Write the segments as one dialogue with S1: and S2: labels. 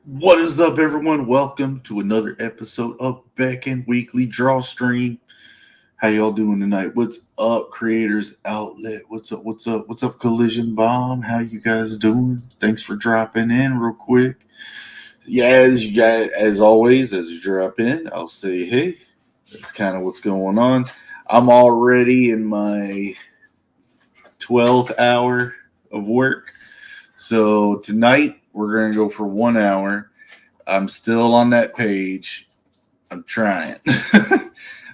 S1: What is up, everyone? Welcome to another episode of BECKONED Weekly Draw Stream. How y'all doing tonight? What's up, Creators Outlet? What's up? What's up? What's up, Collision Bomb? How you guys doing? Thanks for dropping in real quick. Yeah, as you guys, as always, as you drop in, I'll say hey. That's kind of what's going on. I'm already in my 12th hour of work. So tonight we're gonna go for 1 hour. I'm still on that page. I'm trying.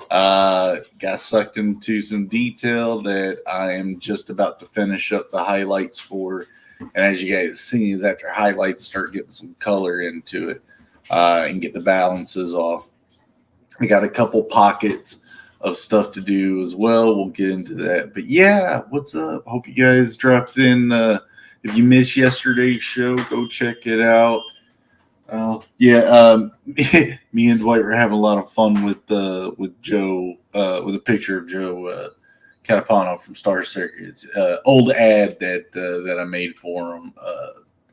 S1: Got sucked into some detail that I am just about to finish up the highlights for. And as you guys see, is after highlights start getting some color into it and get the balances off. I got a couple pockets of stuff to do as well. We'll get into that. But yeah, what's up? Hope you guys dropped in. If you missed yesterday's show, go check it out. Yeah, me and Dwight were having a lot of fun with Joe, with a picture of Joe Catapano from Star Circuits, old ad that I made for him,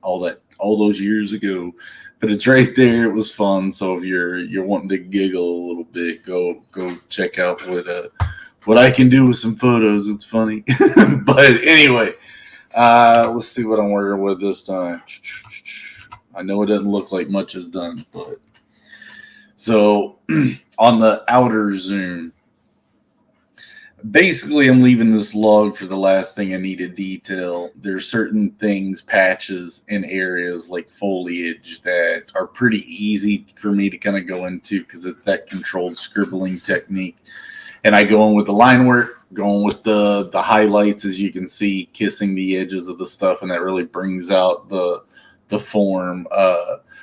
S1: all those years ago. But it's right there. It was fun. So if you're wanting to giggle a little bit, go check out what I can do with some photos. It's funny. But anyway, let's see what I'm working with this time. I know it doesn't look like much is done, but so on the outer zoom, basically I'm leaving this log for the last thing I need to detail. There's certain things, patches in areas like foliage that are pretty easy for me to kind of go into because it's that controlled scribbling technique. And I go in with the line work, going with the highlights, as you can see, kissing the edges of the stuff, and that really brings out the form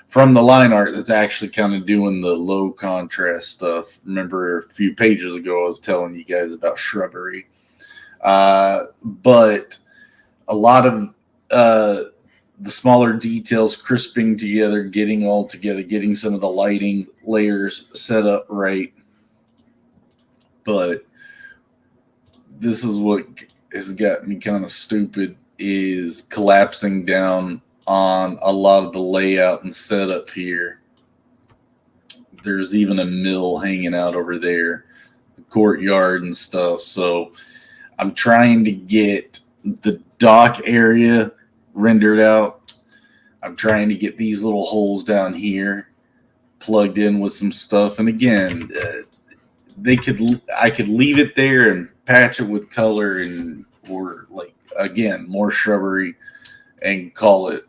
S1: from the line art that's actually kind of doing the low contrast stuff. Remember a few pages ago I was telling you guys about shrubbery, but a lot of the smaller details crisping together, getting all together, getting some of the lighting layers set up right. But this is what has got me kind of stupid, is collapsing down on a lot of the layout and setup here. There's even a mill hanging out over there, the courtyard and stuff. So I'm trying to get the dock area rendered out. I'm trying to get these little holes down here plugged in with some stuff. And again, I could leave it there and patch it with color or like again more shrubbery and call it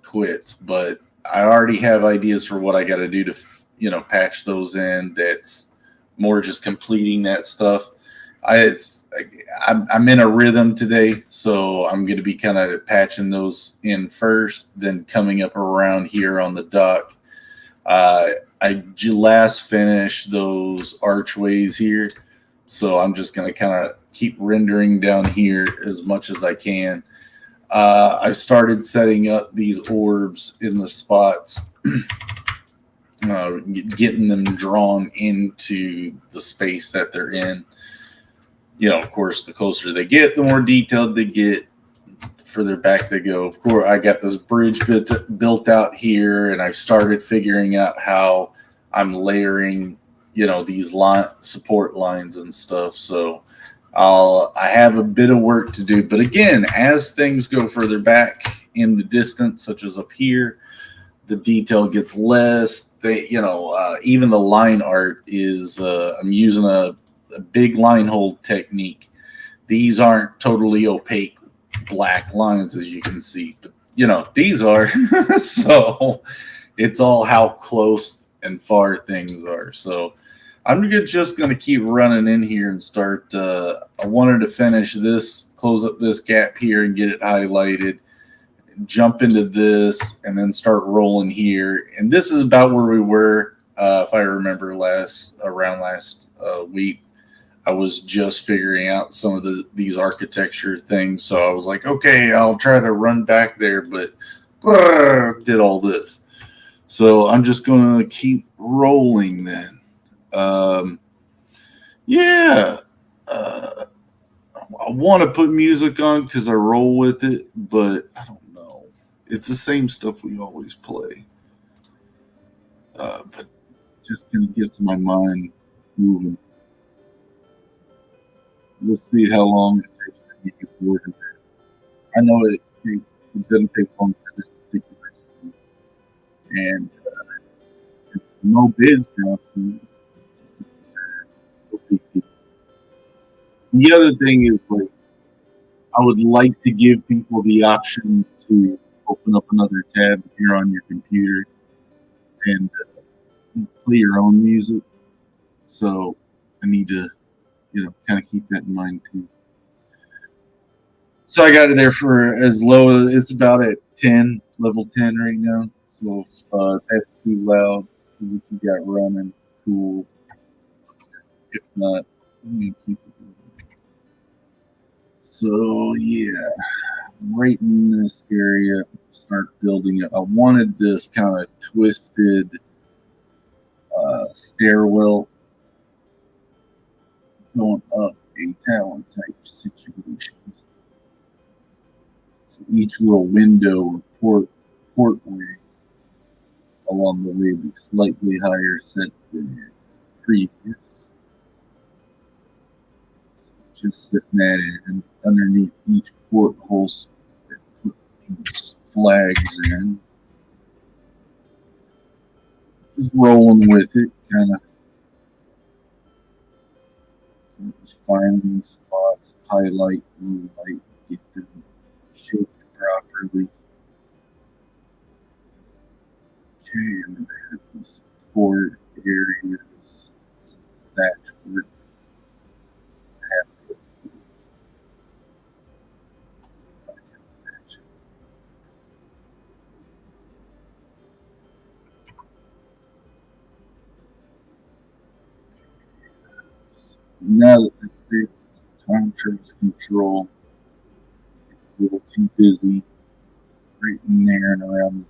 S1: quits. But I already have ideas for what I got to do to patch those in. That's more just completing that stuff. I'm in a rhythm today, so I'm going to be kind of patching those in first, then coming up around here on the dock. I last finished those archways here, so I'm just going to kind of keep rendering down here as much as I can. I've started setting up these orbs in the spots, getting them drawn into the space that they're in. Of course, the closer they get, the more detailed they get, the further back they go. Of course, I got this bridge built out here, and I've started figuring out how I'm layering, these support lines and stuff. So I have a bit of work to do, but again, as things go further back in the distance, such as up here, the detail gets less. Even the line art is. I'm using a big line hold technique. These aren't totally opaque black lines, as you can see, but these are. So it's all how close and far things are. So I'm just going to keep running in here and start. I wanted to finish this, close up this gap here and get it highlighted, jump into this, and then start rolling here. And this is about where we were, if I remember last week. I was just figuring out some of these architecture things. So I was like, okay, I'll try to run back there, but did all this. So I'm just going to keep rolling then. Yeah, I want to put music on because I roll with it, but I don't know. It's the same stuff we always play. but just kind of gets my mind moving. We'll see how long it takes to get bored of it. I know it doesn't take long for this particular school, and no bids now. So no big deal. The other thing is like I would like to give people the option to open up another tab here on your computer and play your own music. So I need to, kind of keep that in mind too. So I got it there for as low as it's about at 10, level 10 right now. So if that's too loud, what you got running, cool. If not, I'm gonna keep it going. So yeah, right in this area, start building it. I wanted this kind of twisted stairwell going up a tower type situation. So each little window or portway along the way be slightly higher set than previous. Just sitting at it, and underneath each porthole, put these flags in. Just rolling with it, kind of finding spots, highlight, blue light, get them shaped properly. Okay, and then I have these support areas, some thatch work. Now that it's there, contrast control, it's a little too busy right in there and around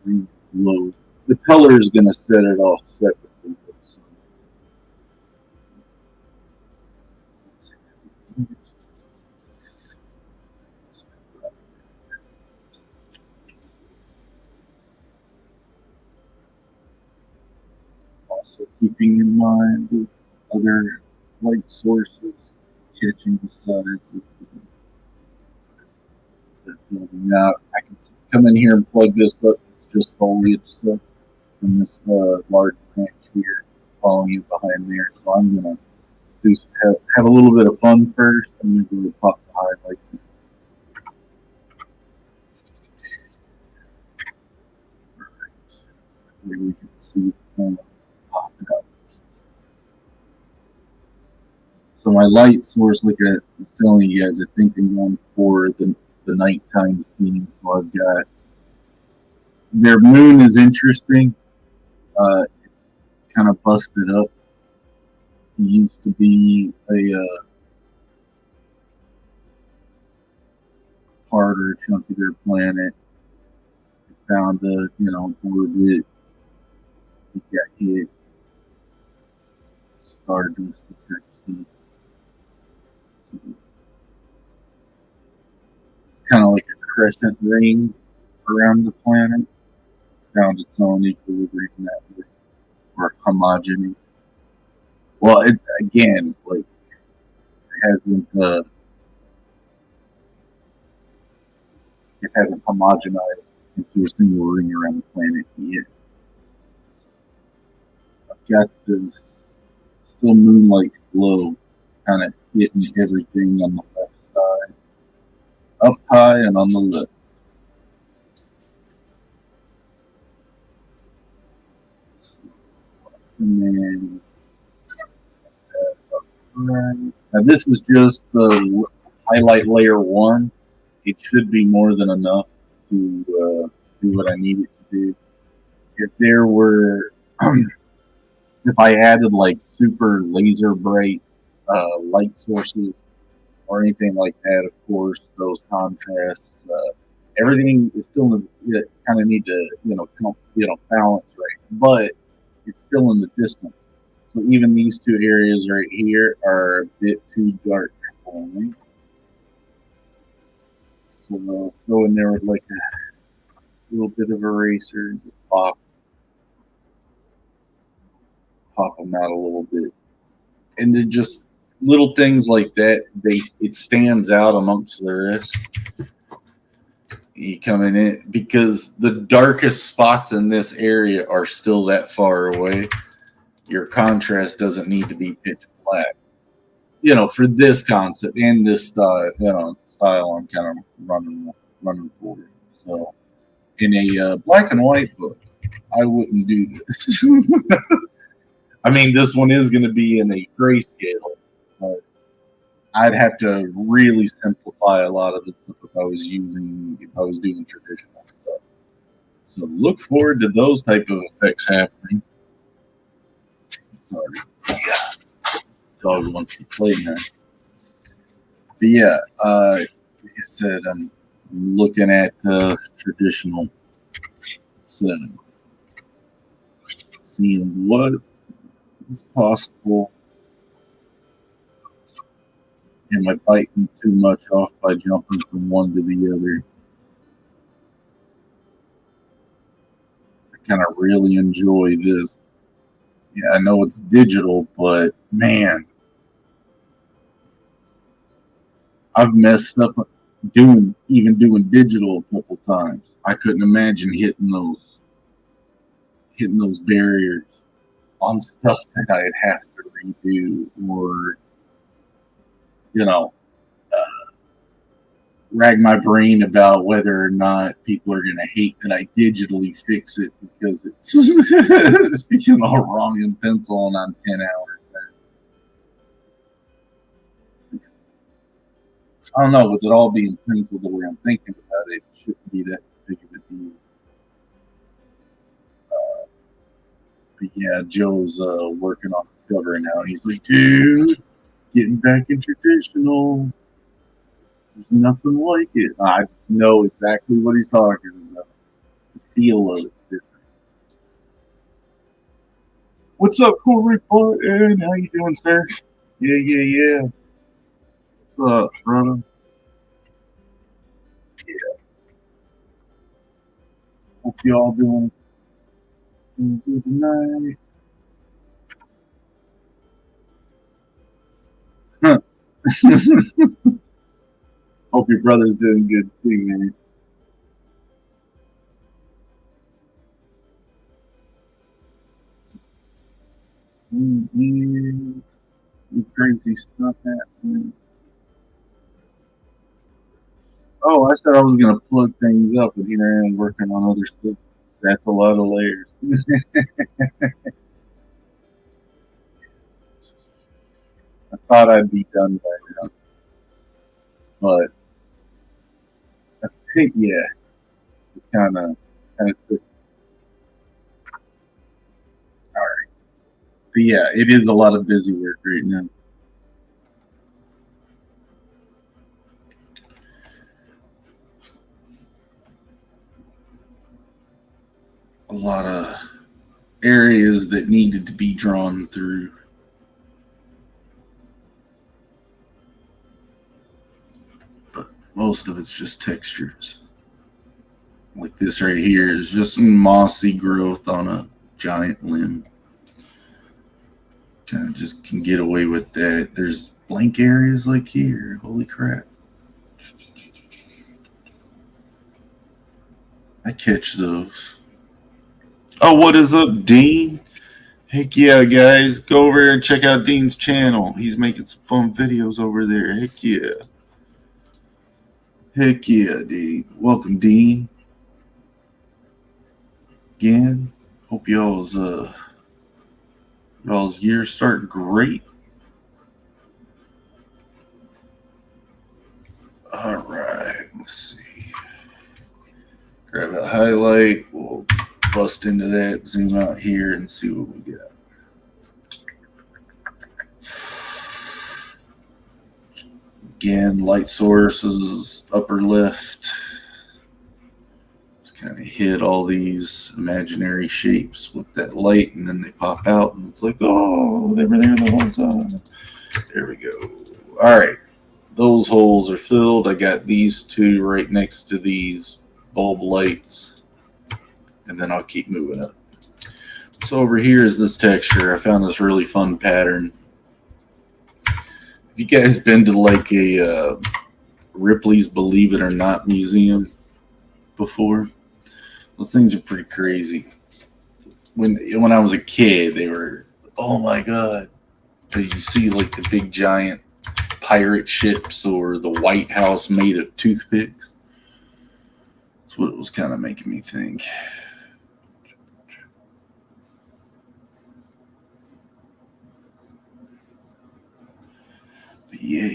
S1: the glow. The color is going to set it off separately. So also keeping in mind with other light sources, catching the sides of the building. Now I can come in here and plug this up. It's just foliage stuff from this large branch here, following you behind there. So I'm gonna have a little bit of fun first. I'm gonna go pop the highlights. Where we can see the phone pop up. So my light source, like I was telling you guys, I think I'm going for the nighttime scene. So I've got their moon is interesting. It's kind of busted up. It used to be a harder, chunkier planet. It found a orbit. It got hit. Stardust, so it's kind of like a crescent ring around the planet. It's found its own equilibrium that way, or homogeny. Well, it again, like hasn't it hasn't homogenized into a single ring around the planet yet. I've got this still moonlight glow kind of hitting everything on the left side, up high and on the left. And then now this is just the highlight layer one. It should be more than enough to do what I need it to do. If there were, if I added like super laser bright light sources or anything like that, of course, those contrasts, everything is still kind of need to balance right, but it's still in the distance. So even these two areas right here are a bit too dark for me. So I'll go in there with like a little bit of eraser and just pop pop them out a little bit. And they're just little things like that. It stands out amongst the rest. You coming in because the darkest spots in this area are still that far away. Your contrast doesn't need to be pitch black. For this concept and this style, style I'm kind of running for. So, in a black and white book, I wouldn't do this. I mean, this one is going to be in a grayscale, but I'd have to really simplify a lot of the stuff if I was doing traditional stuff. So look forward to those type of effects happening. Sorry. Yeah. Dog wants to play now. But yeah, like I said, I'm looking at traditional setting. Seeing what is possible. Am I biting too much off by jumping from one to the other? I kind of really enjoy this. Yeah, I know it's digital, but man, I've messed up doing digital a couple times. I couldn't imagine hitting those barriers on stuff that I'd have to redo or rag my brain about whether or not people are going to hate that I digitally fix it because it's wrong in pencil and I'm 10 hours. I don't know, with it all being pencil the way I'm thinking about it, it shouldn't be that big of a deal. But yeah, Joe's working on his cover now. He's like, dude, getting back in traditional. There's nothing like it. I know exactly what he's talking about. The feel of it's different. What's up, cool report? And how you doing, sir? Yeah. What's up, brother? Yeah. Hope y'all doing good tonight. Huh. Hope your brother's doing good too, man. Crazy stuff happening. Oh, I said I was gonna plug things up, and here I am working on other stuff. That's a lot of layers. I thought I'd be done by now, but I think it kind of took. All right, but yeah, it is a lot of busy work right now. A lot of areas that needed to be drawn through. But most of it's just textures. Like this right here is just some mossy growth on a giant limb. Kind of just can get away with that. There's blank areas like here. Holy crap. I catch those. Oh, what is up, Dean? Heck yeah, guys. Go over there and check out Dean's channel. He's making some fun videos over there. Heck yeah. Heck yeah, Dean. Welcome, Dean. Again, hope y'all's year start great. All right, let's see. Grab a highlight. We'll bust into that, zoom out here, and see what we got. Again, light sources, upper left. Just kind of hit all these imaginary shapes with that light, and then they pop out, and it's like, oh, they were there the whole time. There we go. All right. Those holes are filled. I got these two right next to these bulb lights, and then I'll keep moving up. So over here is this texture. I found this really fun pattern. Have you guys been to like a Ripley's Believe It or Not museum before? Those things are pretty crazy. When I was a kid, they were, oh my god. So you see like the big giant pirate ships or the White House made of toothpicks. That's what it was kind of making me think. But yeah.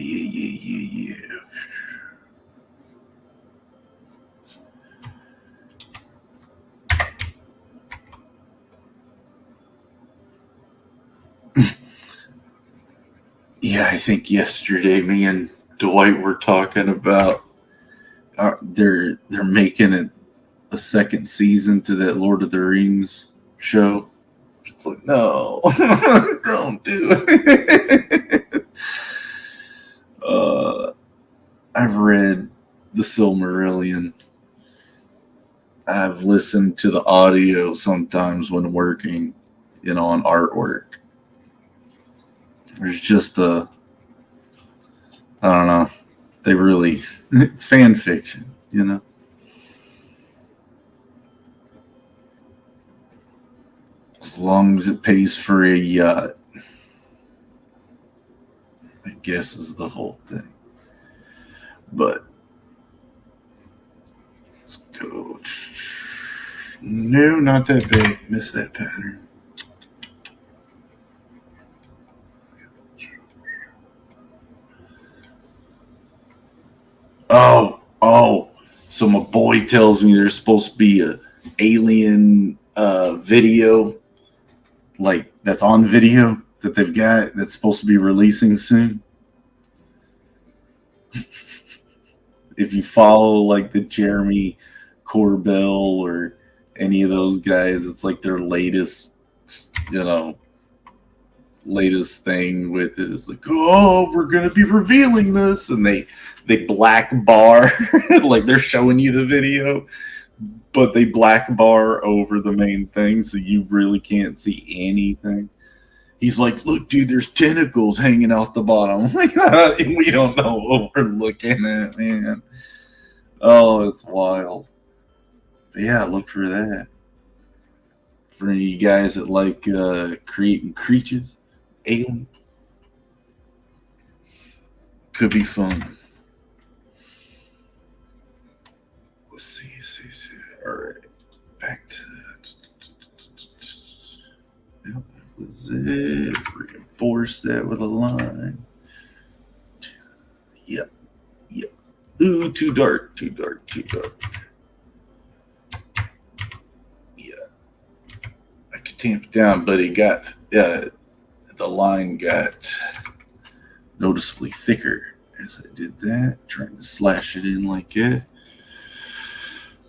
S1: Yeah, I think yesterday me and Dwight were talking about they're making a second season to that Lord of the Rings show. It's like, no, don't do it. I've read The Silmarillion. I've listened to the audio sometimes when working, on artwork. There's just I don't know. They really, it's fan fiction, As long as it pays for a yacht, I guess is the whole thing. But let's go. No, not that big. Missed that pattern. Oh. So my boy tells me there's supposed to be a alien video, like that's on video that they've got that's supposed to be releasing soon. If you follow like the Jeremy Corbell or any of those guys, it's like their latest thing with it is like, oh, we're gonna be revealing this, and they black bar like they're showing you the video, but they black bar over the main thing, so you really can't see anything. He's like, look, dude, there's tentacles hanging out the bottom. Like, we don't know what we're looking at, man. Oh, it's wild. But yeah, look for that. For any of you guys that like creating creatures, alien, could be fun. Let's see. All right, back to that was it. Reinforce that with a line. Yep. Ooh, too dark. Yeah, I could tamp it down, but it got the line got noticeably thicker as I did that. Trying to slash it in like that.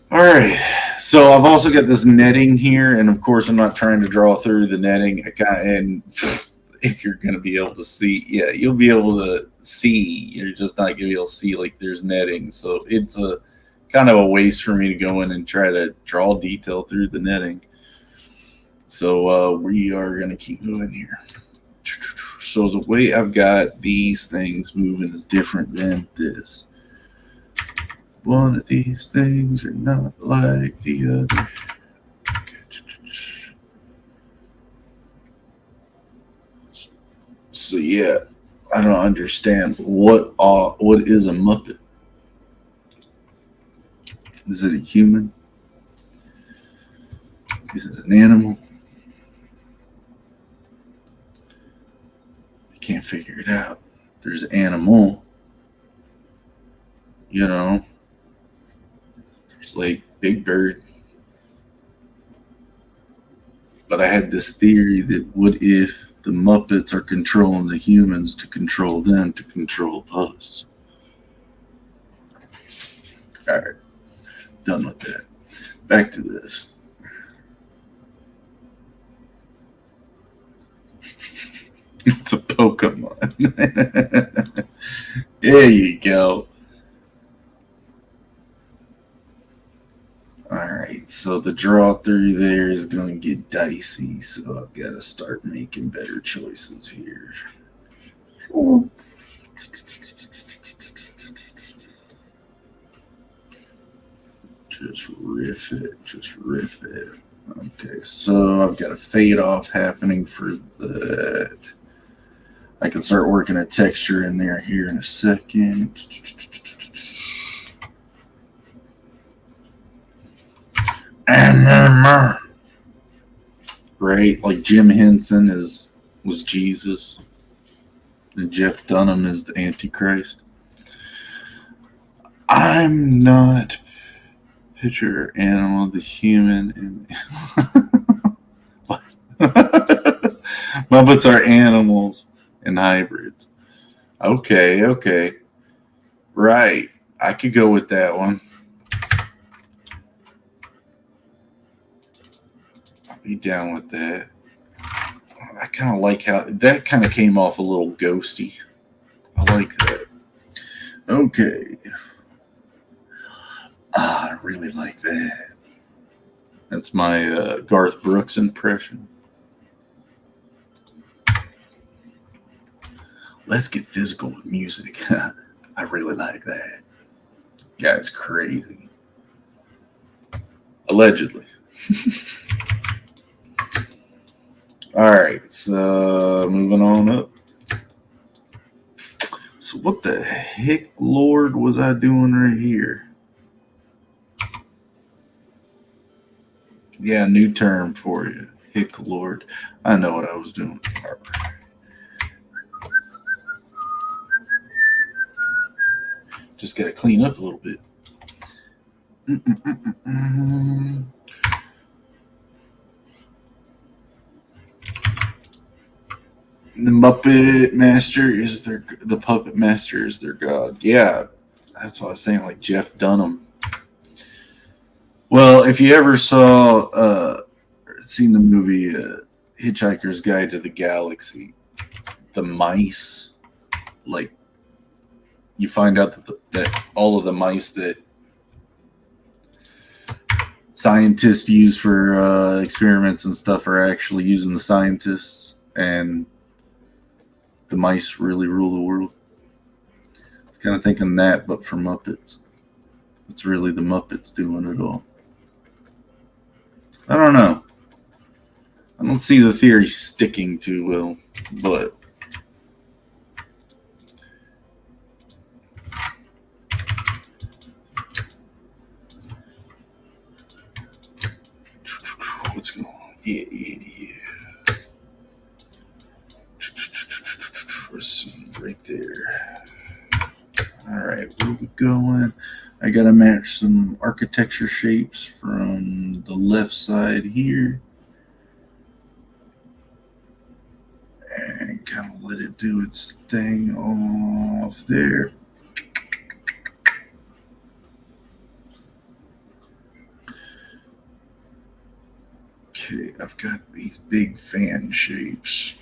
S1: All right, so I've also got this netting here, and of course I'm not trying to draw through the netting. And if you're going to be able to see, yeah, you'll be able to see. You're just not going to be able to see like there's netting. So it's a kind of a waste for me to go in and try to draw detail through the netting. So we are going to keep moving here. So the way I've got these things moving is different than this. One of these things are not like the other. Okay. So yeah, I don't understand what is a Muppet. Is it a human? Is it an animal? I can't figure it out. There's an animal, There's like Big Bird. But I had this theory that what if the Muppets are controlling the humans to control them to control us? All right, done with that. Back to this. It's a Pokemon. There you go. All right, so the draw through there is going to get dicey, so I've got to start making better choices here. Just riff it, just riff it. Okay, so I've got a fade off happening for that. I can start working a texture in there here in a second. Right, like Jim Henson was Jesus, and Jeff Dunham is the Antichrist. I'm not picture animal, the human, and Muppets are animals and hybrids. Okay, right. I could go with that one. Be down with that. I kind of like how that kind of came off a little ghosty. I like that. Okay. I really like that. That's my Garth Brooks impression. Let's get physical with music. I really like that. Guy's crazy. Allegedly. All right, so moving on up. So what the heck, Lord, was I doing right here? Yeah, new term for you. Hick Lord. I know what I was doing. Just got to clean up a little bit. The Muppet Master is the Puppet Master is their god. Yeah, that's what I was saying, like Jeff Dunham. Well, if you ever seen the movie Hitchhiker's Guide to the Galaxy, the mice, like you find out that all of the mice that scientists use for experiments and stuff are actually using the scientists, and the mice really rule the world. I was kind of thinking that, but for Muppets. It's really the Muppets doing it all. I don't know. I don't see the theory sticking too well, but what's going on? Yeah. Right there. All right, where are we going? I gotta match some architecture shapes from the left side here, and kind of let it do its thing off there. Okay, I've got these big fan shapes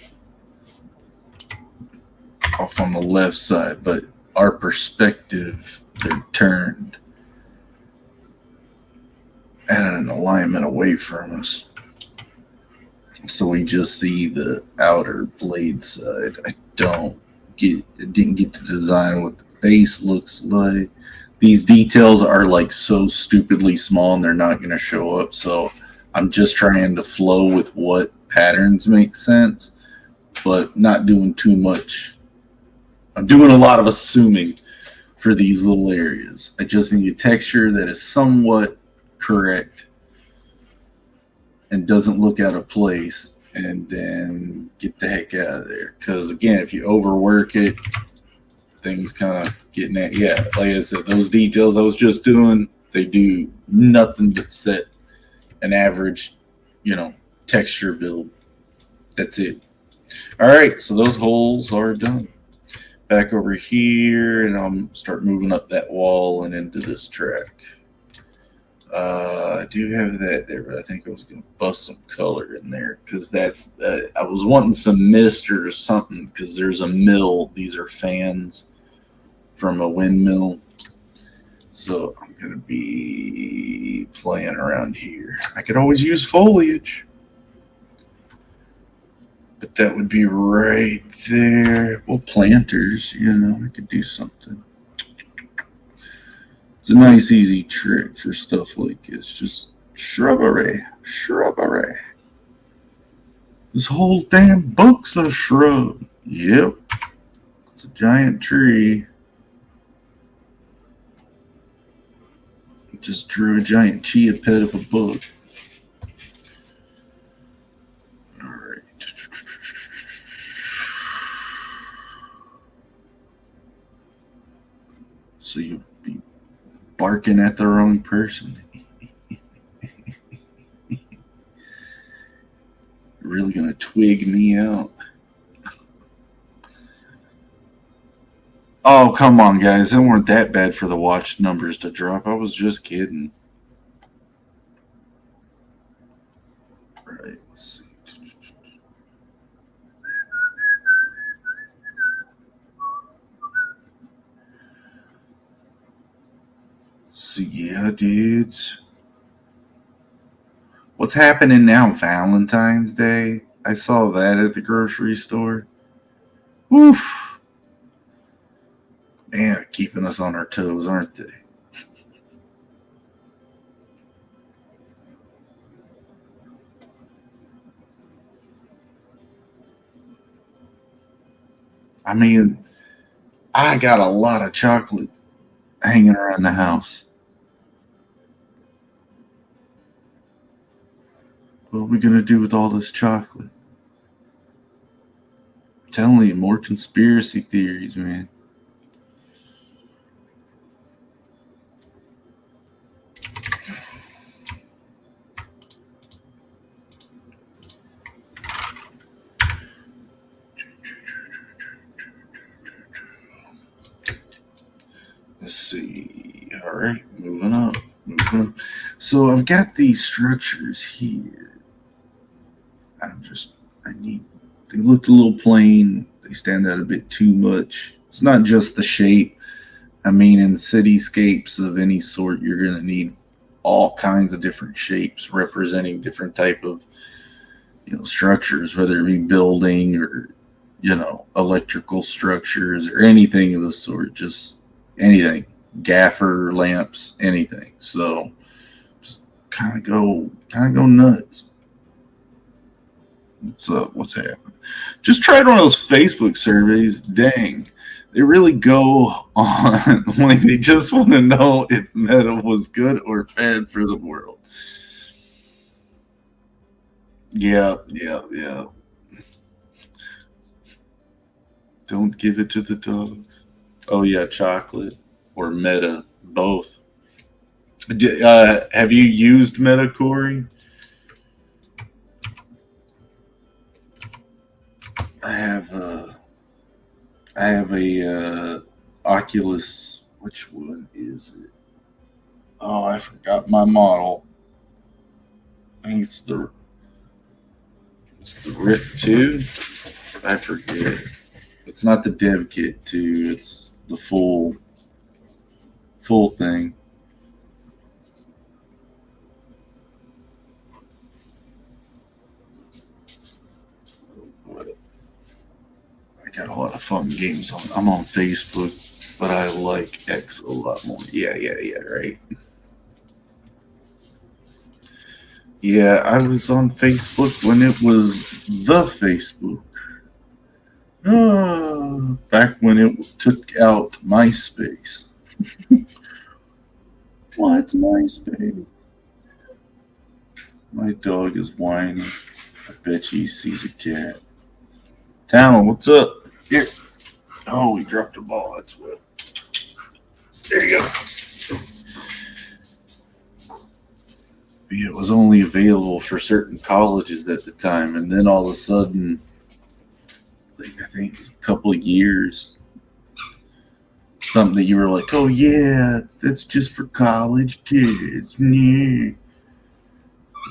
S1: off on the left side, but our perspective, they're turned at an alignment away from us. So we just see the outer blade side. I didn't get to design what the face looks like. These details are like so stupidly small and they're not going to show up. So I'm just trying to flow with what patterns make sense, but not doing too much. I'm doing a lot of assuming for these little areas. I just need a texture that is somewhat correct and doesn't look out of place, and then get the heck out of there. Because again, if you overwork it, things kind of getting at, yeah, like I said, those details I was just doing, they do nothing but set an average, texture build. That's it. All right, so those holes are done. Back over here, and I'll start moving up that wall and into this track. I do have that there, but I think I was going to bust some color in there because that's I was wanting some mist or something because there's a mill. These are fans from a windmill. So I'm going to be playing around here. I could always use foliage. But that would be right there. Well, planters, I could do something. It's a nice, easy trick for stuff like this. Just shrubbery. This whole damn book's a shrub. Yep. It's a giant tree. Just drew a giant chia pet of a book. Alright. So you'll be barking at the wrong person. Really gonna twig me out. Oh, come on, guys. They weren't that bad for the watch numbers to drop. I was just kidding. Right, let's see. So, yeah, dudes. What's happening now? Valentine's Day? I saw that at the grocery store. Woof. Man, keeping us on our toes, aren't they? I mean, I got a lot of chocolate hanging around the house. What are we going to do with all this chocolate? I'm telling you, more conspiracy theories, man. Let's see. All right, moving up. So I've got these structures here. They look a little plain. They stand out a bit too much. It's not just the shape. I mean, in cityscapes of any sort, you're going to need all kinds of different shapes representing different type of, structures, whether it be building or, electrical structures or anything of the sort. Just anything, gaffer lamps, anything. So just kind of go nuts. What's up? What's happening? Just tried one of those Facebook surveys. Dang, they really go on like they just want to know if meta was good or bad for the world. Yeah. Don't give it to the dogs. Oh yeah, chocolate or Meta, both. Have you used Meta, Corey? I have a Oculus. Which one is it? Oh, I forgot my model. I think it's the Rift 2. I forget. It's not the Dev Kit 2. It's the full thing. I got a lot of fun games on. I'm on Facebook, but I like X a lot more. Yeah, right. Yeah, I was on Facebook when it was the Facebook. Back when it took out MySpace. What's MySpace? My dog is whining. I bet he sees a cat. Talon, what's up? Here. Oh, we dropped the ball. That's what. There you go. It was only available for certain colleges at the time, and then all of a sudden, I think a couple of years, something that you were like, oh yeah, that's just for college kids. Yeah.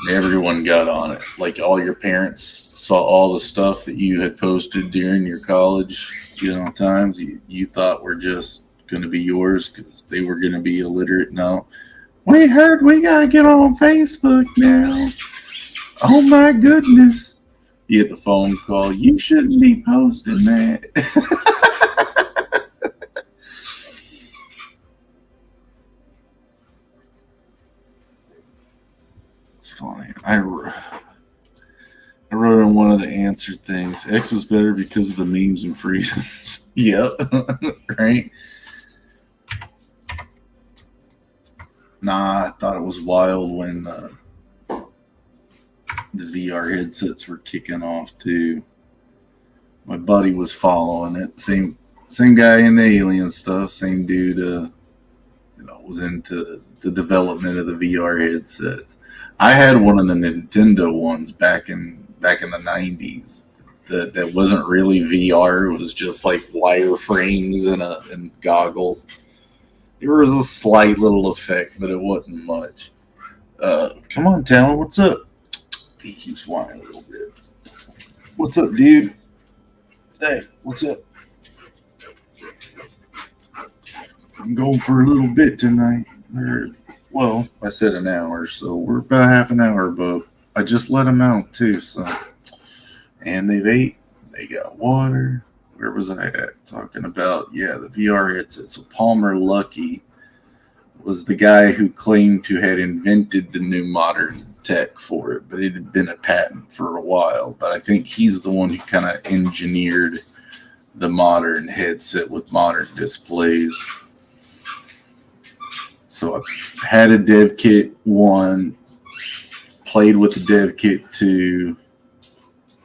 S1: Everyone got on it. Like all your parents saw all the stuff that you had posted during your college, times you thought were just going to be yours because they were going to be illiterate. No, we heard we got to get on Facebook now. Oh my goodness. You get the phone call. You shouldn't be posting that. It's funny. I wrote in one of the answer things. X was better because of the memes and freedoms. Yep. Right? Nah, I thought it was wild when the VR headsets were kicking off too. My buddy was following it. Same guy in the alien stuff. Same dude, was into the development of the VR headsets. I had one of the Nintendo ones back in the 90s that wasn't really VR. It was just like wireframes and goggles. There was a slight little effect, but it wasn't much. Come on, Talon, what's up? He keeps whining a little bit. What's up, dude? Hey, what's up? I'm going for a little bit tonight. Well, I said an hour, so we're about half an hour, but I just let them out too, so. And they've ate, they got water. Where was I at? Talking about, the VR headset. So Palmer Luckey was the guy who claimed to had invented the new modern tech for it, but it had been a patent for a while. But I think he's the one who kind of engineered the modern headset with modern displays. So I had a dev kit 1, played with the dev kit 2,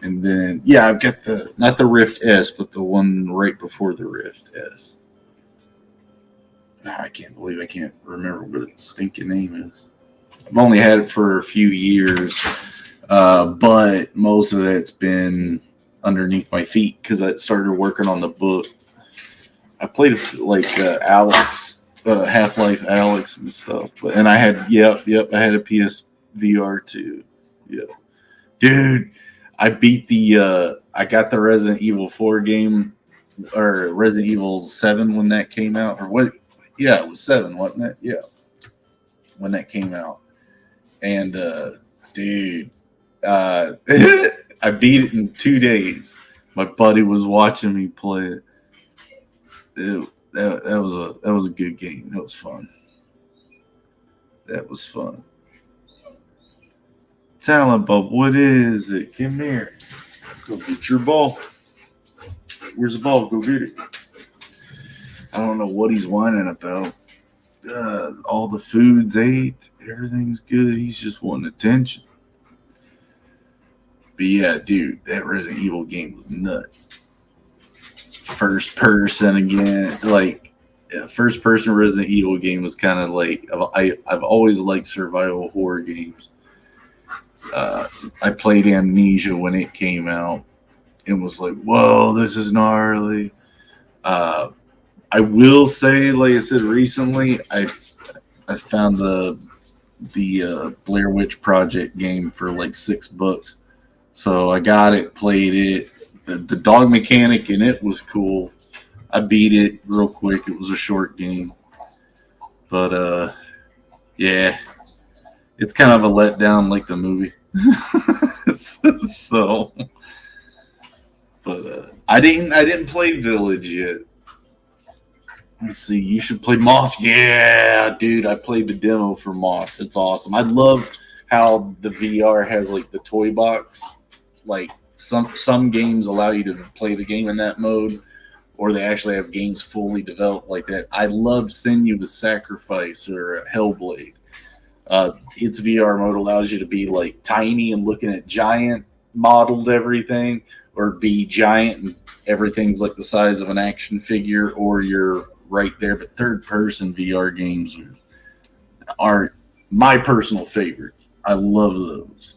S1: and then, I've got not the Rift S, but the one right before the Rift S. I can't believe I can't remember what its stinking name is. I've only had it for a few years, but most of it's been underneath my feet because I started working on the book. I played Alex. Half-Life Alex and stuff. And I had, I had a PSVR too. Yeah. Dude, I beat I got the Resident Evil 4 game, or Resident Evil 7 when that came out. Or what? Yeah, it was 7, wasn't it? Yeah. When that came out. And, dude, I beat it in 2 days. My buddy was watching me play it. That was a good game. That was fun. Talent Bob, what is it? Come here. Go get your ball. Where's the ball? Go get it. I don't know what he's whining about. All the food's ate. Everything's good. He's just wanting attention. But yeah, dude, that Resident Evil game was nuts. First person again, first person Resident Evil game was kind of like, I've always liked survival horror games. I played Amnesia when it came out and was like, whoa, this is gnarly. I will say, like I said recently, I found the Blair Witch Project game for like $6. So I got it, played it. The dog mechanic in it was cool. I beat it real quick. It was a short game. But, it's kind of a letdown like the movie. So, but I didn't play Village yet. Let's see. You should play Moss. Yeah, dude. I played the demo for Moss. It's awesome. I love how the VR has like the toy box. Like some games allow you to play the game in that mode, or they actually have games fully developed like that. I loved Senua's Sacrifice or Hellblade. Its VR mode allows you to be like tiny and looking at giant modeled everything, or be giant and everything's like the size of an action figure, or you're right there. But third person VR games are my personal favorite. I love those.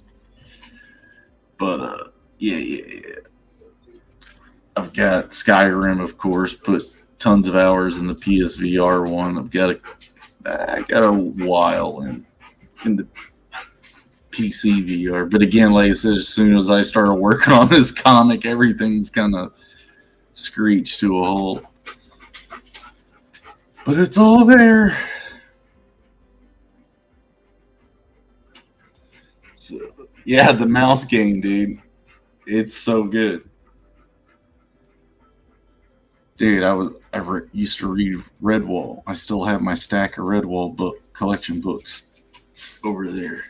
S1: But yeah. I've got Skyrim, of course, put tons of hours in the PSVR one. I got a while in the PC VR. But again, like I said, as soon as I started working on this comic, everything's kind of screeched to a halt. But it's all there. So, yeah, the mouse game, dude. It's so good. Dude, used to read Redwall. I still have my stack of Redwall book collection books over there.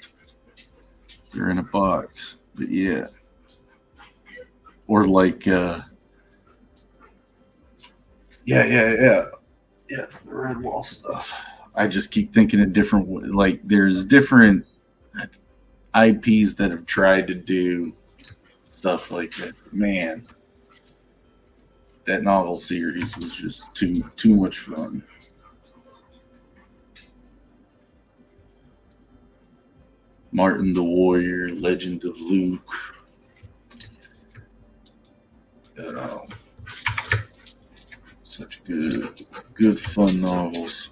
S1: They're in a box. But yeah. Or like yeah, the Redwall stuff. I just keep thinking of different, like there's different IPs that have tried to do stuff like that. Man, that novel series was just too much fun. Martin the Warrior, Legend of Luke. Such good fun novels.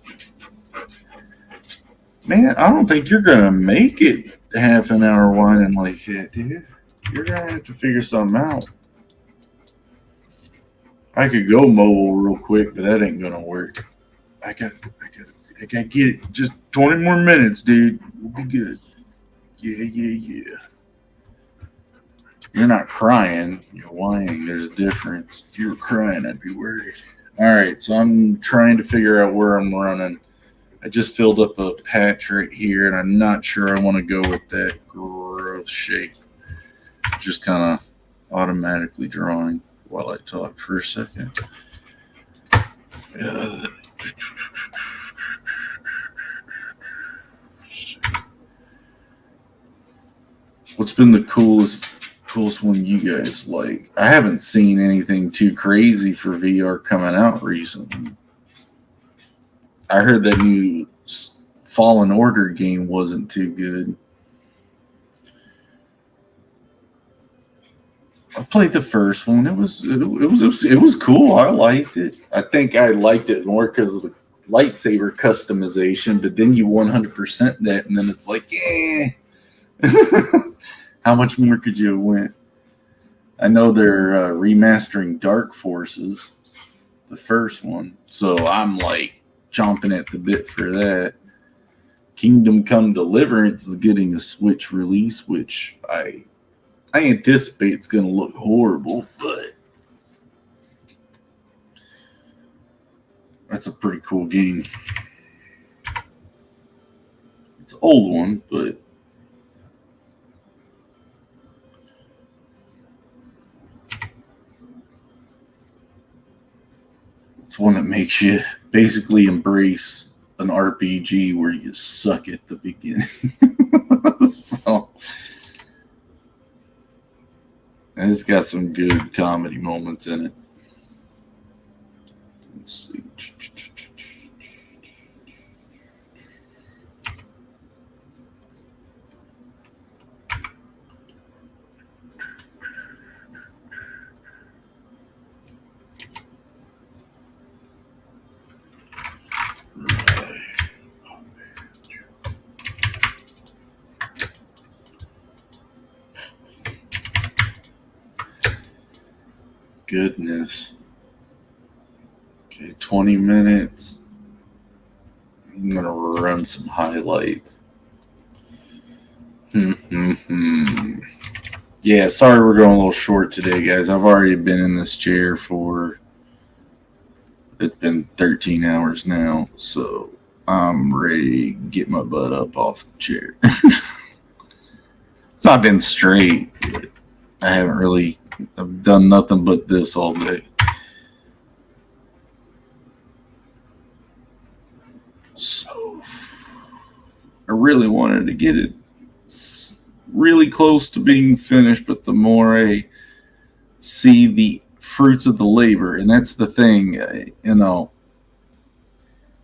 S1: Man, I don't think you're gonna make it half an hour whining like that, dude. You're gonna have to figure something out. I could go mobile real quick, but that ain't gonna work. I got to get just 20 more minutes, dude. We'll be good. Yeah. You're not crying. You're whining. There's a difference. If you were crying, I'd be worried. All right, so I'm trying to figure out where I'm running. I just filled up a patch right here, and I'm not sure I want to go with that growth shape. Just kind of automatically drawing while I talk for a second. What's been the coolest one you guys like? I haven't seen anything too crazy for VR coming out recently. I heard that new Fallen Order game wasn't too good. I played the first one. It was cool. I liked it. I think I liked it more because of the lightsaber customization. But then you 100% that, and then it's like, how much more could you have went? I know they're remastering Dark Forces, the first one, so I'm like chomping at the bit for that. Kingdom Come Deliverance is getting a Switch release, which I anticipate it's going to look horrible, but that's a pretty cool game. It's an old one, but it's one that makes you basically embrace an RPG where you suck at the beginning. So, and it's got some good comedy moments in it. Let's see. Goodness. Okay, 20 minutes. I'm going to run some highlights. Yeah, sorry we're going a little short today, guys. I've already been in this chair it's been 13 hours now, so I'm ready to get my butt up off the chair. It's not been straight, but I've done nothing but this all day. So I really wanted to get it really close to being finished, but the more I see the fruits of the labor, and that's the thing,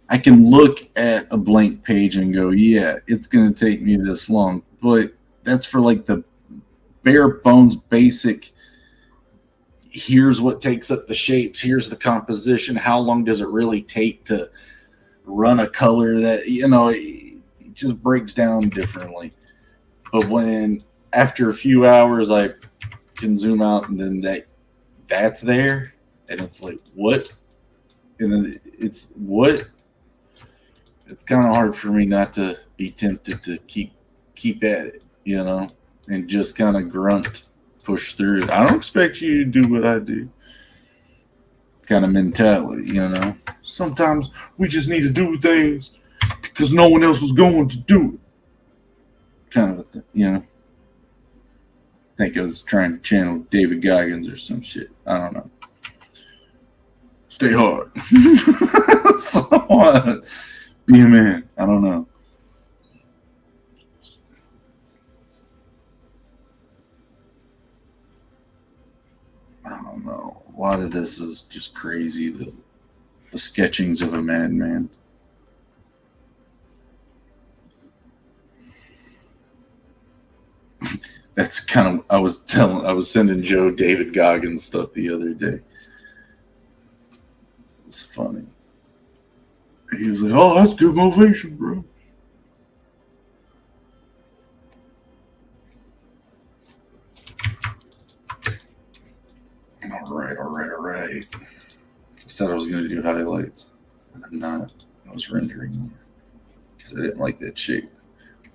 S1: I can look at a blank page and go, yeah, it's going to take me this long, but that's for like the bare bones basic. Here's what takes up the shapes. Here's the composition. How long does it really take to run a color that, it just breaks down differently. But when after a few hours, I can zoom out and then that's there and it's like, what? And then it's what? it's kind of hard for me not to be tempted to keep at it, and just kind of grunt, push through it. I don't expect you to do what I do. Kind of mentality. Sometimes we just need to do things because no one else was going to do it. Kind of a thing. I think I was trying to channel David Goggins or some shit. I don't know. Stay hard. So, be a man. I don't know. I don't know. A lot of this is just crazy. The sketchings of a madman. That's kind of I was sending Joe David Goggins stuff the other day. It's funny. He was like, "Oh, that's good motivation, bro." All right. I said I was going to do highlights, but I'm not. I was rendering more because I didn't like that shape.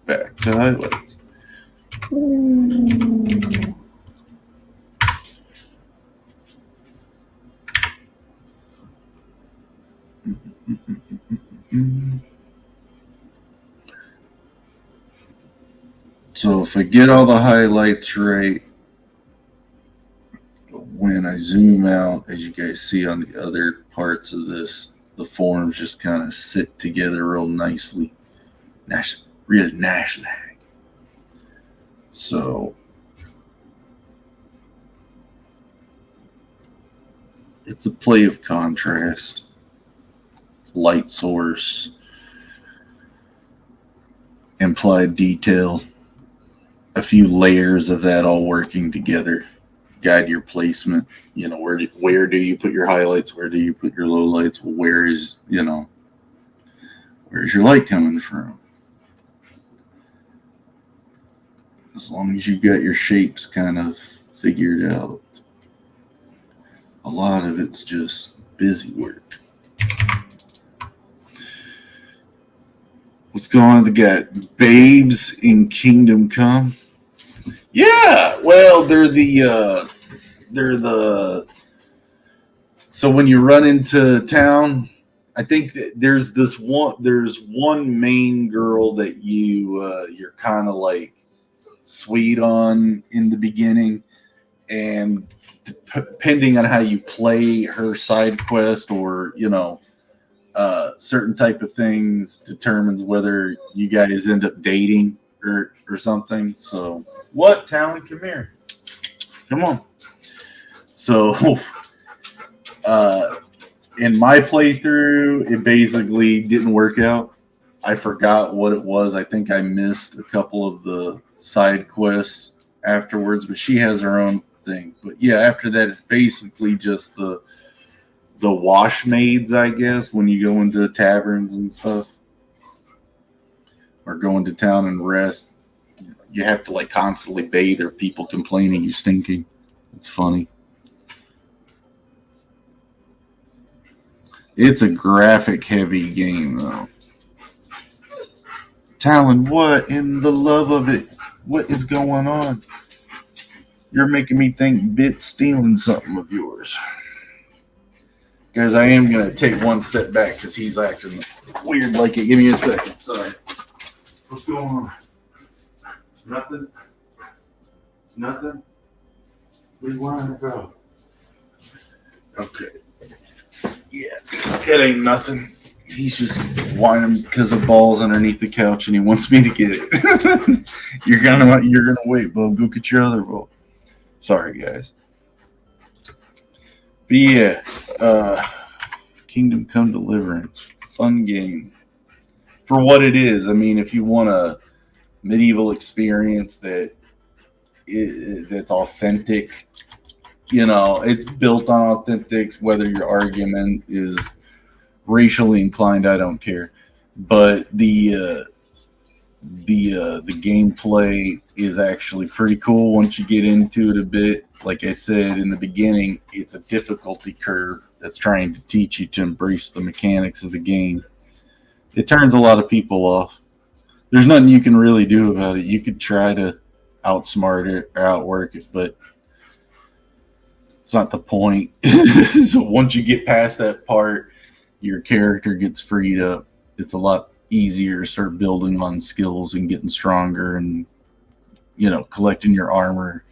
S1: Back to highlights. So if I get all the highlights right, when I zoom out, as you guys see on the other parts of this, the forms just kind of sit together real nicely. Really nicely. So it's a play of contrast, light source, implied detail, a few layers of that all working together. Guide your placement. Where do you put your highlights? Where do you put your lowlights? Where's your light coming from? As long as you've got your shapes kind of figured out, a lot of it's just busy work. What's going on? They got Babes in Kingdom Come. Yeah, well, they're the so when you run into town, I think that there's one main girl that you're kind of like sweet on in the beginning, and depending on how you play her side quest or certain type of things determines whether you guys end up dating or something. So what, Talon? Come here. Come on. So in my playthrough, it basically didn't work out. I forgot what it was. I think I missed a couple of the side quests afterwards, but she has her own thing. But yeah, after that, it's basically just the wash maids, I guess, when you go into taverns and stuff or go into town and rest. You have to like constantly bathe or people complaining you stinking. It's funny. It's a graphic heavy game though. Talon, what in the love of it? What is going on? You're making me think Bit's stealing something of yours. Guys, I am going to take one step back because he's acting weird like it. Give me a second. Sorry. What's going on? Nothing? Nothing? What are you whining about? Okay. Yeah, it ain't nothing. He's just whining because of balls underneath the couch and he wants me to get it. You're gonna wait, Bo. Go get your other ball. Sorry, guys. But yeah, Kingdom Come Deliverance, fun game for what it is. I mean, if you want a medieval experience that's authentic, it's built on authentics. Whether your argument is racially inclined, I don't care. But the gameplay is actually pretty cool once you get into it a bit. Like I said in the beginning, it's a difficulty curve that's trying to teach you to embrace the mechanics of the game. It turns a lot of people off. There's nothing you can really do about it. You could try to outsmart it or outwork it, but it's not the point. So once you get past that part, your character gets freed up. It's a lot easier to start building on skills and getting stronger and, collecting your armor.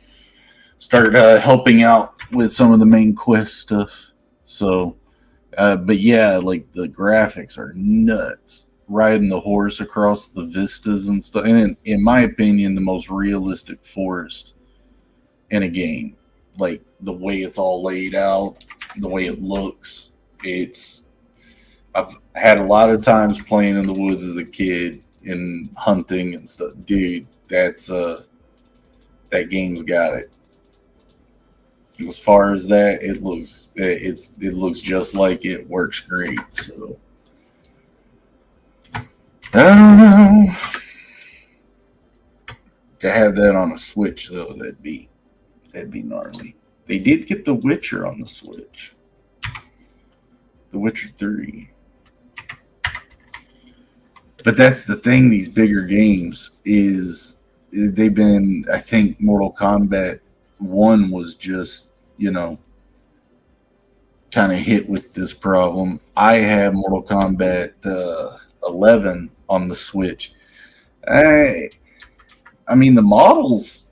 S1: Start helping out with some of the main quest stuff. So, but yeah, like the graphics are nuts. Riding the horse across the vistas and stuff. And in my opinion, the most realistic forest in a game. Like the way it's all laid out, the way it looks. I've had a lot of times playing in the woods as a kid and hunting and stuff. Dude, that game's got it. As far as that, it looks just like it works great. So I don't know. To have that on a Switch though, that'd be gnarly. They did get The Witcher on the Switch. The Witcher 3. But that's the thing, these bigger games is they've been, I think Mortal Kombat 1 was just, kind of hit with this problem. I have Mortal Kombat 11 on the Switch. I mean, the models,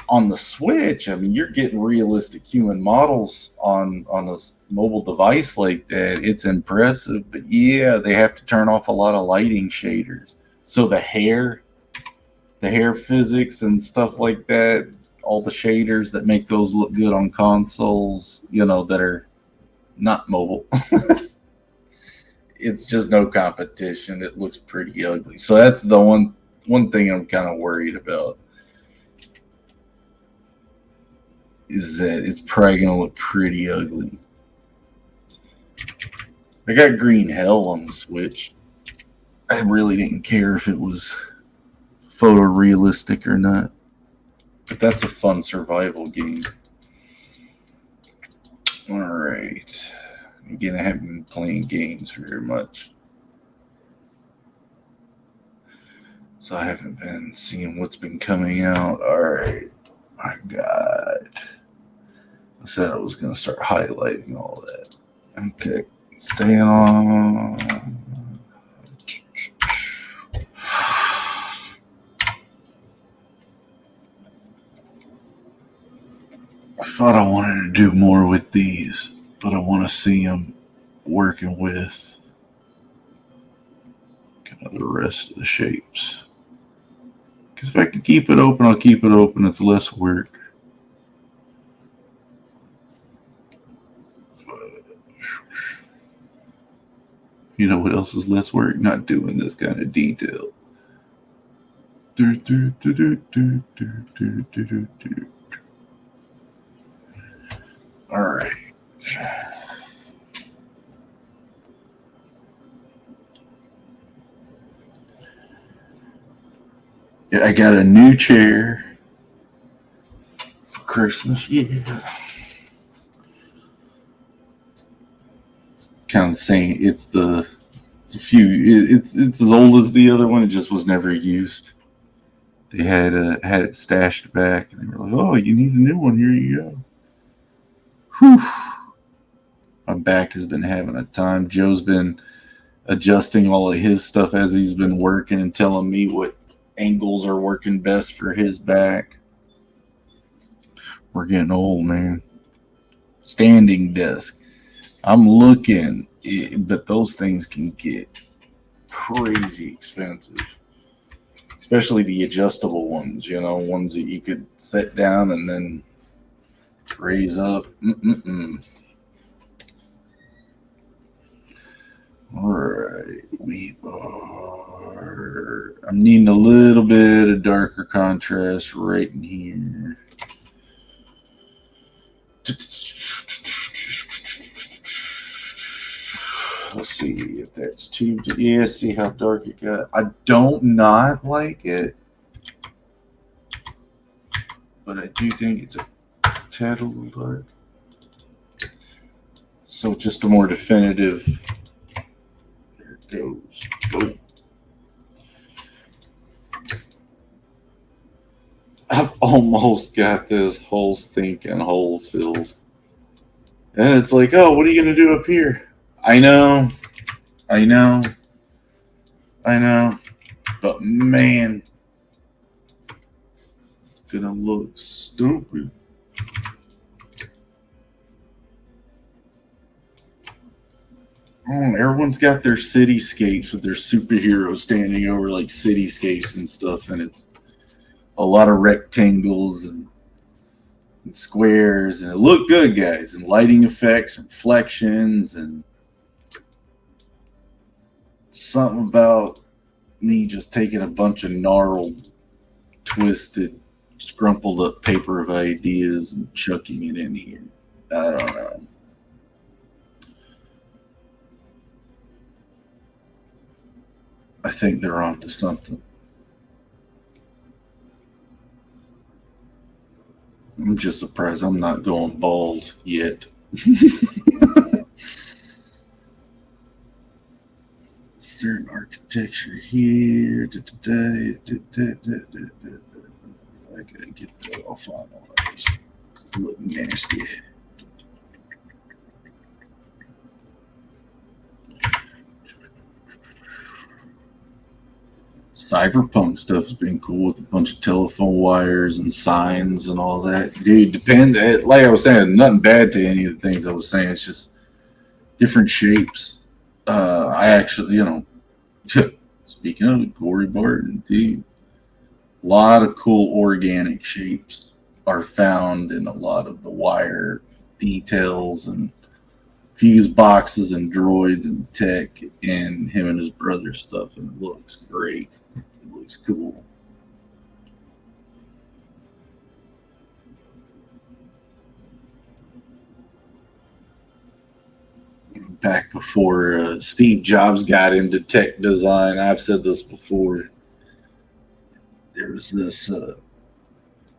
S1: on the Switch, I mean, you're getting realistic human models on a mobile device like that. It's impressive, but yeah, they have to turn off a lot of lighting shaders. So the hair physics and stuff like that, all the shaders that make those look good on consoles, that are not mobile. It's just no competition. It looks pretty ugly. So that's the one thing I'm kind of worried about. Is that it's probably going to look pretty ugly. I got Green Hell on the Switch. I really didn't care if it was photorealistic or not. But that's a fun survival game. Alright. Again, I haven't been playing games very much. So I haven't been seeing what's been coming out. Alright. My God. I said I was going to start highlighting all that. Okay. Staying on. I thought I wanted to do more with these, but I want to see them working with kind of the rest of the shapes. Because if I can keep it open, I'll keep it open. It's less work. You know what else is less work? Not doing this kind of detail. All right. Yeah, I got a new chair for Christmas. Yeah. Kind of saying it's as old as the other one. It just was never used. They had it stashed back, and they were like, "Oh, you need a new one? Here you go." Whew. My back has been having a time. Joe's been adjusting all of his stuff as he's been working and telling me what angles are working best for his back. We're getting old, man. Standing desk. I'm looking, but those things can get crazy expensive. Especially the adjustable ones, ones that you could set down and then raise up. All right, I'm needing a little bit of darker contrast right in here. Let's see if that's too. Yeah, see how dark it got. I don't not like it, but I do think it's a tad a little dark. So just a more definitive. There it goes. Boom. I've almost got this whole stinking hole filled. And it's like, oh, what are you going to do up here? I know. I know. I know. But man, it's going to look stupid. Everyone's got their cityscapes with their superheroes standing over like cityscapes and stuff. And it's a lot of rectangles and squares. And it looked good, guys. And lighting effects and reflections and something about me just taking a bunch of gnarled, twisted, scrumpled up paper of ideas and chucking it in here. I don't know. I think they're onto something. I'm just surprised I'm not going bald yet. Certain architecture here. I gotta get that off on these. Look nasty. Cyberpunk stuff has been cool with a bunch of telephone wires and signs and all that. Dude, like I was saying, nothing bad to any of the things I was saying. It's just different shapes. I actually, speaking of Corey Barton, dude, a lot of cool organic shapes are found in a lot of the wire details and fuse boxes and droids and tech and him and his brother stuff, and it looks great. It looks cool. Back before Steve Jobs got into tech design, I've said this before, there was this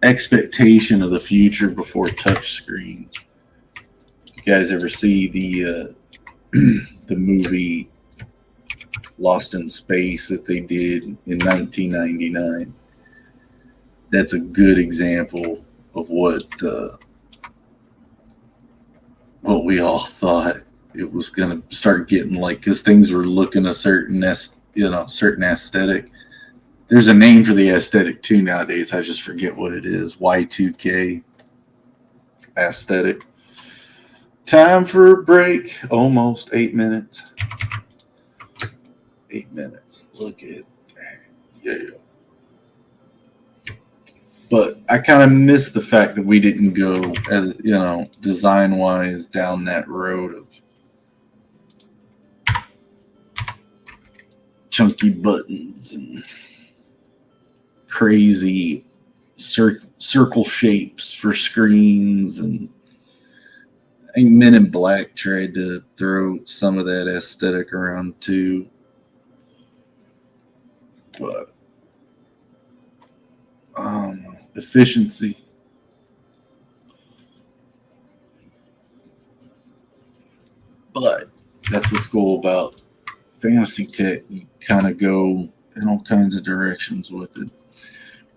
S1: expectation of the future before touchscreen. You guys ever see the the movie Lost in Space that they did in 1999? That's a good example of what we all thought it was going to start getting like, because things were looking a certain certain aesthetic. There's a name for the aesthetic too nowadays. I just forget what it is. Y2K aesthetic. Time for a break. Almost 8 minutes. 8 minutes. Look at that. Yeah. But I kind of miss the fact that we didn't go, as design wise, down that road of chunky buttons and crazy circle shapes for screens. And I think Men in Black tried to throw some of that aesthetic around too. But efficiency. But that's what's cool about fantasy tech. You kind of go in all kinds of directions with it.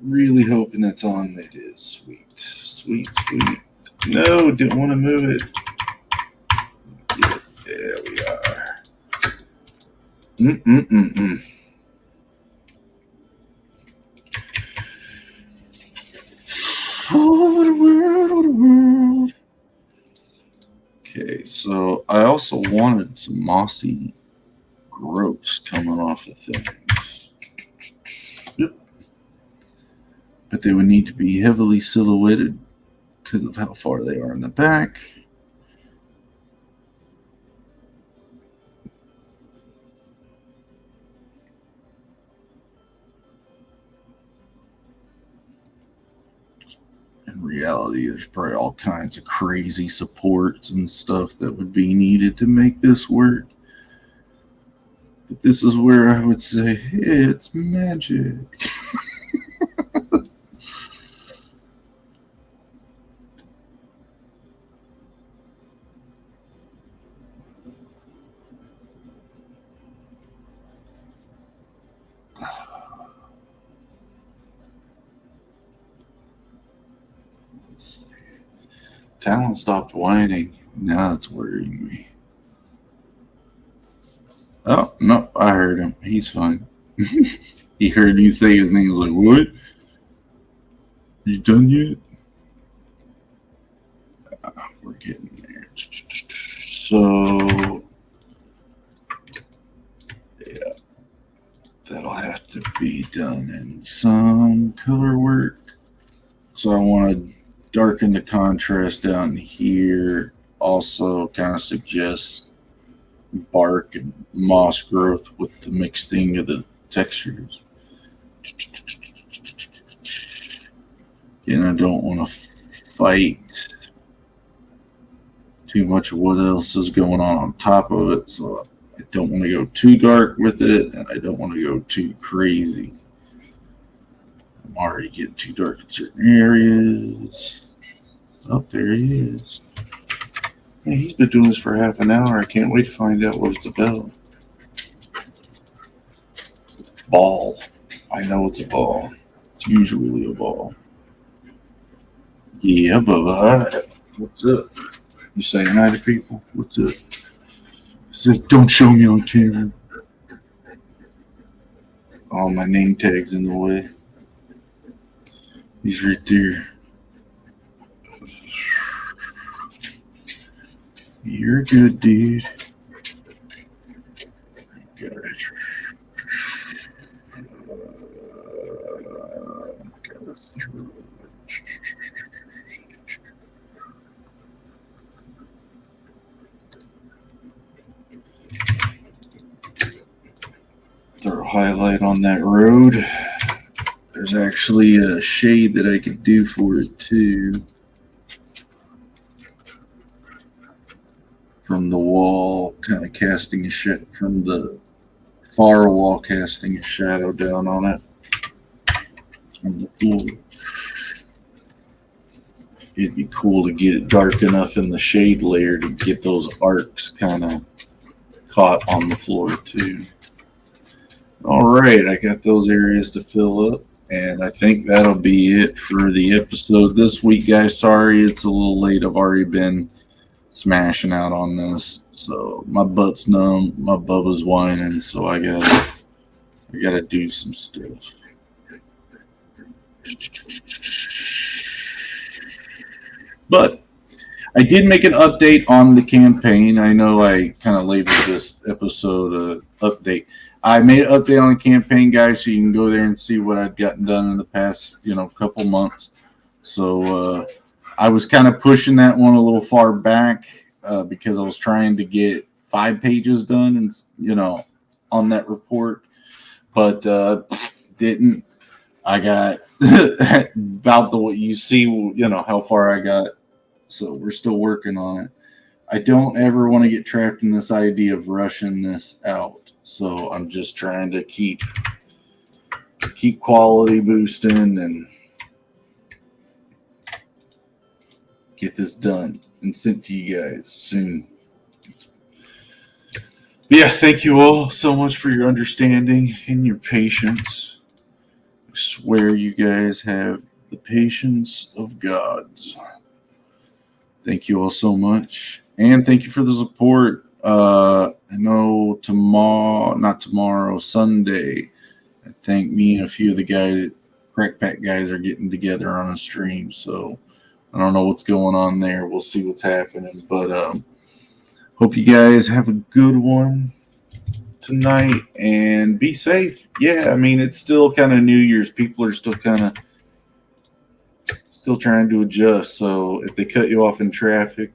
S1: Really hoping that's on. It is. Sweet. Sweet, sweet. No, didn't want to move it. Yeah, there we are. Oh, what a world, what a world. Okay, so I also wanted some mossy growths coming off of things. Yep. But they would need to be heavily silhouetted because of how far they are in the back. In reality, there's probably all kinds of crazy supports and stuff that would be needed to make this work. But this is where I would say it's magic. Talon stopped whining. Now it's worrying me. Oh, no, I heard him. He's fine. He heard me say his name. He was like, what? You done yet? We're getting there. So, yeah, that'll have to be done in some color work. So I want to darken the contrast down here. Also kind of suggests bark and moss growth with the mixing of the textures. And I don't want to fight too much of what else is going on top of it. So I don't want to go too dark with it, and I don't want to go too crazy. I'm already getting too dark in certain areas. Oh, there he is. Yeah, he's been doing this for half an hour. I can't wait to find out what it's about. It's a ball. I know it's a ball. It's usually a ball. Yeah, bye-bye. What's up? You saying hi to people? What's up? It's like, don't show me on camera. All my name tags in the way. He's right there. You're good, dude. Got it. Throw a highlight on that road. There's actually a shade that I could do for it too. From the wall, kind of casting a shit from the far wall, casting a shadow down on it. On the floor. It'd be cool to get it dark enough in the shade layer to get those arcs kind of caught on the floor too. All right, I got those areas to fill up, and I think that'll be it for the episode this week, guys. Sorry it's a little late. I've already been smashing out on this, so my butt's numb, my bubba's whining, so I gotta do some stuff. But I did make an update on the campaign. I know I kind of labeled this episode update. I made an update on the campaign, guys, so you can go there and see what I've gotten done in the past, couple months. So I was kind of pushing that one a little far back because I was trying to get 5 pages done, and on that report, but didn't. I got about what you see, how far I got. So we're still working on it. I don't ever want to get trapped in this idea of rushing this out. So I'm just trying to keep quality boosting and get this done and sent to you guys soon. Yeah, thank you all so much for your understanding and your patience. I swear you guys have the patience of gods. Thank you all so much. And thank you for the support. I know Sunday, I think me and a few of the guys, Crack Pack guys, are getting together on a stream. So I don't know what's going on there. We'll see what's happening. But hope you guys have a good one tonight and be safe. Yeah, I mean, it's still kind of New Year's. People are still trying to adjust. So if they cut you off in traffic,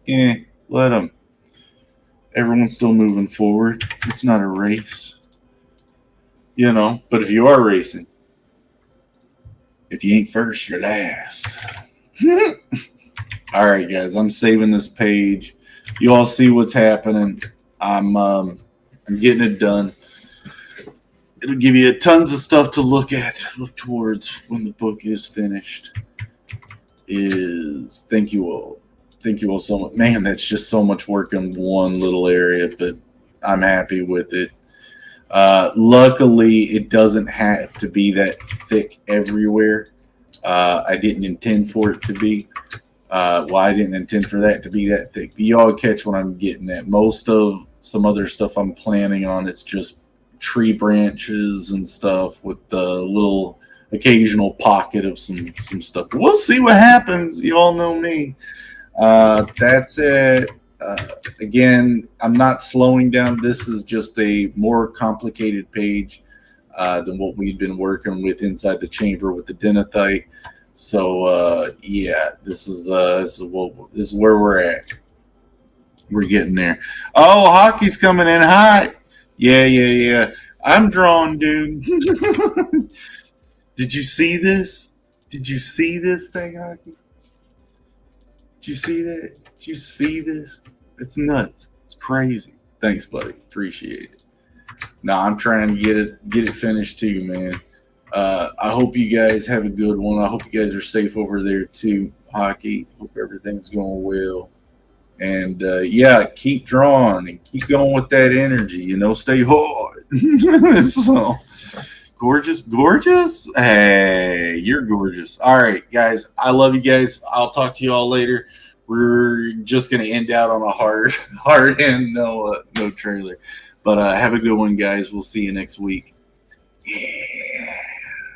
S1: let them. Everyone's still moving forward. It's not a race, but if you are racing, if you ain't first, you're last. All right, guys, I'm saving this page. You all see what's happening. I'm getting it done. It'll give you tons of stuff to look towards when the book is finished. Thank you all. Thank you all so much. Man, that's just so much work in one little area, but I'm happy with it. Luckily, it doesn't have to be that thick everywhere. I didn't intend for it to be. Well, I didn't intend for that to be that thick. But y'all catch what I'm getting at. Most of some other stuff I'm planning on, it's just tree branches and stuff with the little occasional pocket of some stuff. We'll see what happens. You all know me. That's it. Again, I'm not slowing down. This is just a more complicated page than what we've been working with inside the chamber with the denethite. So yeah, this is where we're at. We're getting there. Oh, hockey's coming in hot. Yeah. I'm drawn, dude. Did you see this? Did you see this thing, hockey? Did you see that? Did you see this? It's nuts. It's crazy. Thanks, buddy. Appreciate it. No, I'm trying to get it finished too, man. I hope you guys have a good one. I hope you guys are safe over there too. Hockey. Hope everything's going well. And yeah, keep drawing and keep going with that energy. You know, stay hard. So gorgeous. Hey, you're gorgeous. All right, guys. I love you guys. I'll talk to you all later. We're just gonna end out on a hard end, no trailer. But have a good one, guys. We'll see you next week. Yeah.